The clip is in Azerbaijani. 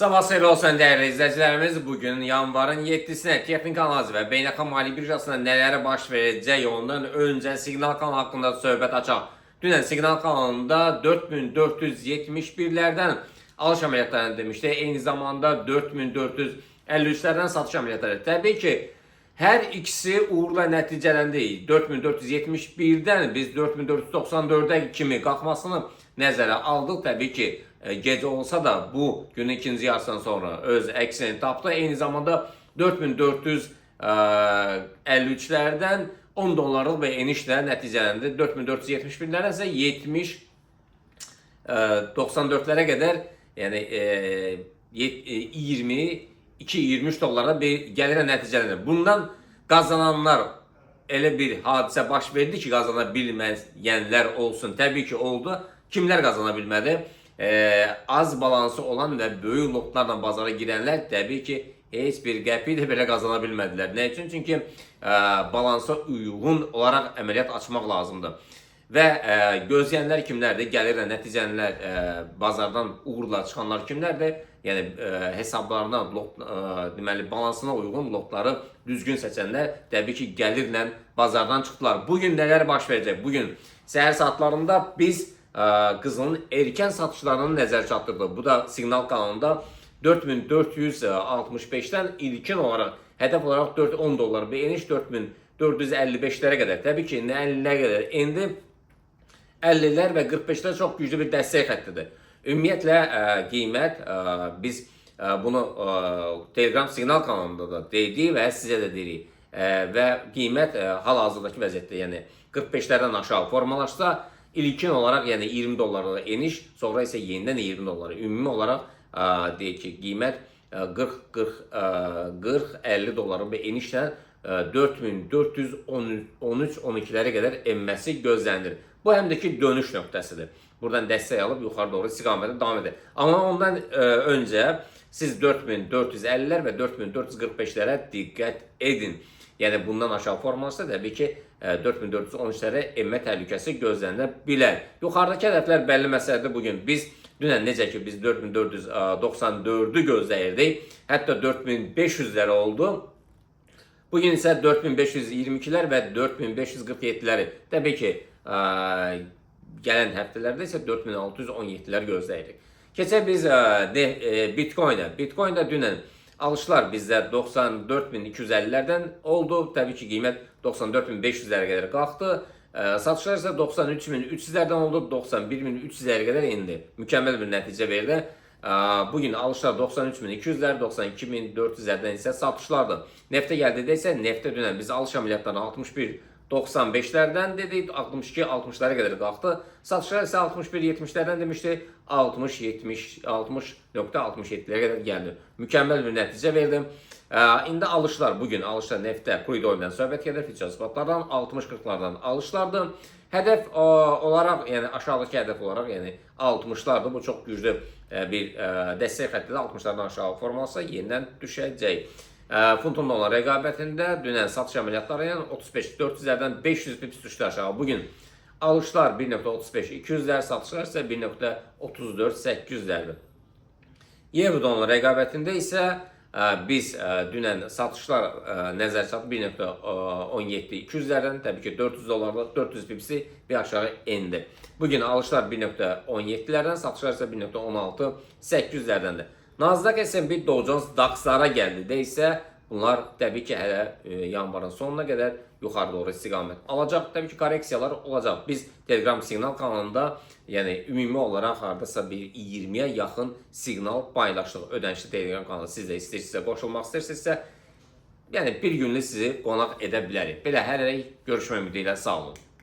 Sabah xeyir olsun değerli izleyicilerimiz. Bugün yanvarın 7'sine texnik analiz ve beynəlxalq maliyyə birjasında neler baş verəcək ondan önce Signal kanal hakkında söhbət açaq. Dünən Signal kanalında 4471'lerden alış ameliyatlarını demişti. Eyni zamanda 4453'lerden satış ameliyatları. Tabii ki her ikisi uğurla nəticələndi. 4471'den biz 4494'e kimi qalxmasını nəzərə aldıq. Tabii ki gece olsa da bu günün ikinci yarısından sonra öz əksini tapdı. Eyni zamanda 4453'lerden 10 dolarlık bir enişle nəticələndi. 4471'lerden ise 90-94'lere kadar yani 22-23 dolara bir gəlirə nəticələndi. Bundan qazananlar elə bir hadisə baş verdi ki, qazana bilməyənlər olsun. Təbii ki oldu. Kimlər qazana bilmədi? Az balansı olan ve böyük lotlarla bazara girenler tabii ki heç bir qəpik də belə qazana bilmədilər. Nə üçün? Çünki balansa uyğun olaraq əməliyyat açmaq lazımdır. Və gözləyənlər kimlərdir? Gəlirlə nəticənlər bazardan uğurla çıxanlar kimlərdir? Yəni hesablarına, deməli balansına uyğun lotları düzgün seçənlər təbii ki gəlirlə bazardan çıxdılar. Bugün nələr baş verəcək? Bugün səhər saatlarında biz qızılın erken satışlarını nəzər çatdırdıq. Bu da Signal kanalında 4465'ten ilkin olarak hedef olarak 10 dolar bir eniş 4455'lere kadar. Tabii ki ne 50'lere kadar indi. 50'ler ve 45'ler çok güçlü bir destek xəttidir. Ümumiyyətlə qiymət biz bunu Telegram Signal kanalında da dedik və sizə də deyirik. Və qiymət hal-hazırdakı vəziyyətdə, yəni 45'lerden aşağı formalaşsa ilkin olarak yani 20 dolarla eniş, sonra ise yeniden 20 dolar. Ümumi olarak deyək ki qiymət 40-50 doların bir enişlə 4413-12'lere kadar enməsi gözlənilir. Bu həm də ki dönüş nöqtəsidir. Buradan dəstək alıb yuxarı doğru istiqamətə davam edir. Ama ondan önce siz 4450'ler ve 4445'lere dikkat edin. Yani bundan aşağı formalaşsa tabii ki 4413'lərə enmə təhlükəsi gözlənilə bilər. Yuxarıdakı hədəflər bəlli məsələdir. Bugün biz dünən necə ki biz 4494'ü gözləyirdik. Hətta 4500'lərə oldu. Bugün isə 4522'lər və 4547'ləri. Təbii ki gələn həftələrdə isə 4617'lər gözləyirik. Keçək biz Bitcoin'ə. Bitcoin'də dünən alışlar bizdə 94.250'lerden oldu. Tabii ki qiymət 94.500'lere kadar kalktı. Satışlar ise 93.300'lerden oldu. 91.300'lere kadar indi. Mükemmel bir nəticə verdi. Bugün alışlar 93.200'ler, 92.400'lerden ise satışlardı. Neftə gəldidə ise neftə dünən biz alış ameliyatlarına 61.95'lerden dedik, 62-60'lara kadar kalktı. Satışlar ise 61-70'lerden demişti, 60.67'lere kadar geldi. Mükemmel bir netice verdim. İndi alışlar, bugün alışlar neftə, crude oil'den söhbət gedir, füture spotlardan 60-40'lardan alışlardı. Hedef olarak yani aşağıdaki hedef olarak yani 60'lardı. Bu çok güçlü bir destek xəttidir. 60'lardan aşağı formalasa yeniden düşəcək. Funtun dolar rəqabətində dünən satış ameliyatları ilə 35-400'lərdən 500 pips düşdü aşağı. Bugün alışlar 1.35-200'lər, satışlar ise 1.34-800'lərdir. Euro dolar rəqabətində isə biz dünən satışlar nəzər çatdı 1.17-200'lərdən, təbii ki 400 dolarla 400 pipsi bir aşağı indi. Bugün alışlar 1.17'lərdən, satışlar ise 1.16-800'lərdəndir. Nasdaq, S&P, Dow Jones, DAX-lara gəldi də isə bunlar təbii ki hələ yanvarın sonuna qədər yuxarı doğru istiqamət alacaq. Təbii ki korreksiyalar olacaq. Biz Telegram Signal kanalında yəni ümumi olaraq hardasa bir 20'ye yaxın siqnal paylaşdıq. Ödənişli Telegram kanalı siz də istəyirsinizsə, qoşulmaq istəyirsinizsə, yəni bir günlük sizi qonaq edə bilərik. Belə hər ay görüşmək ümidi ilə sağ olun.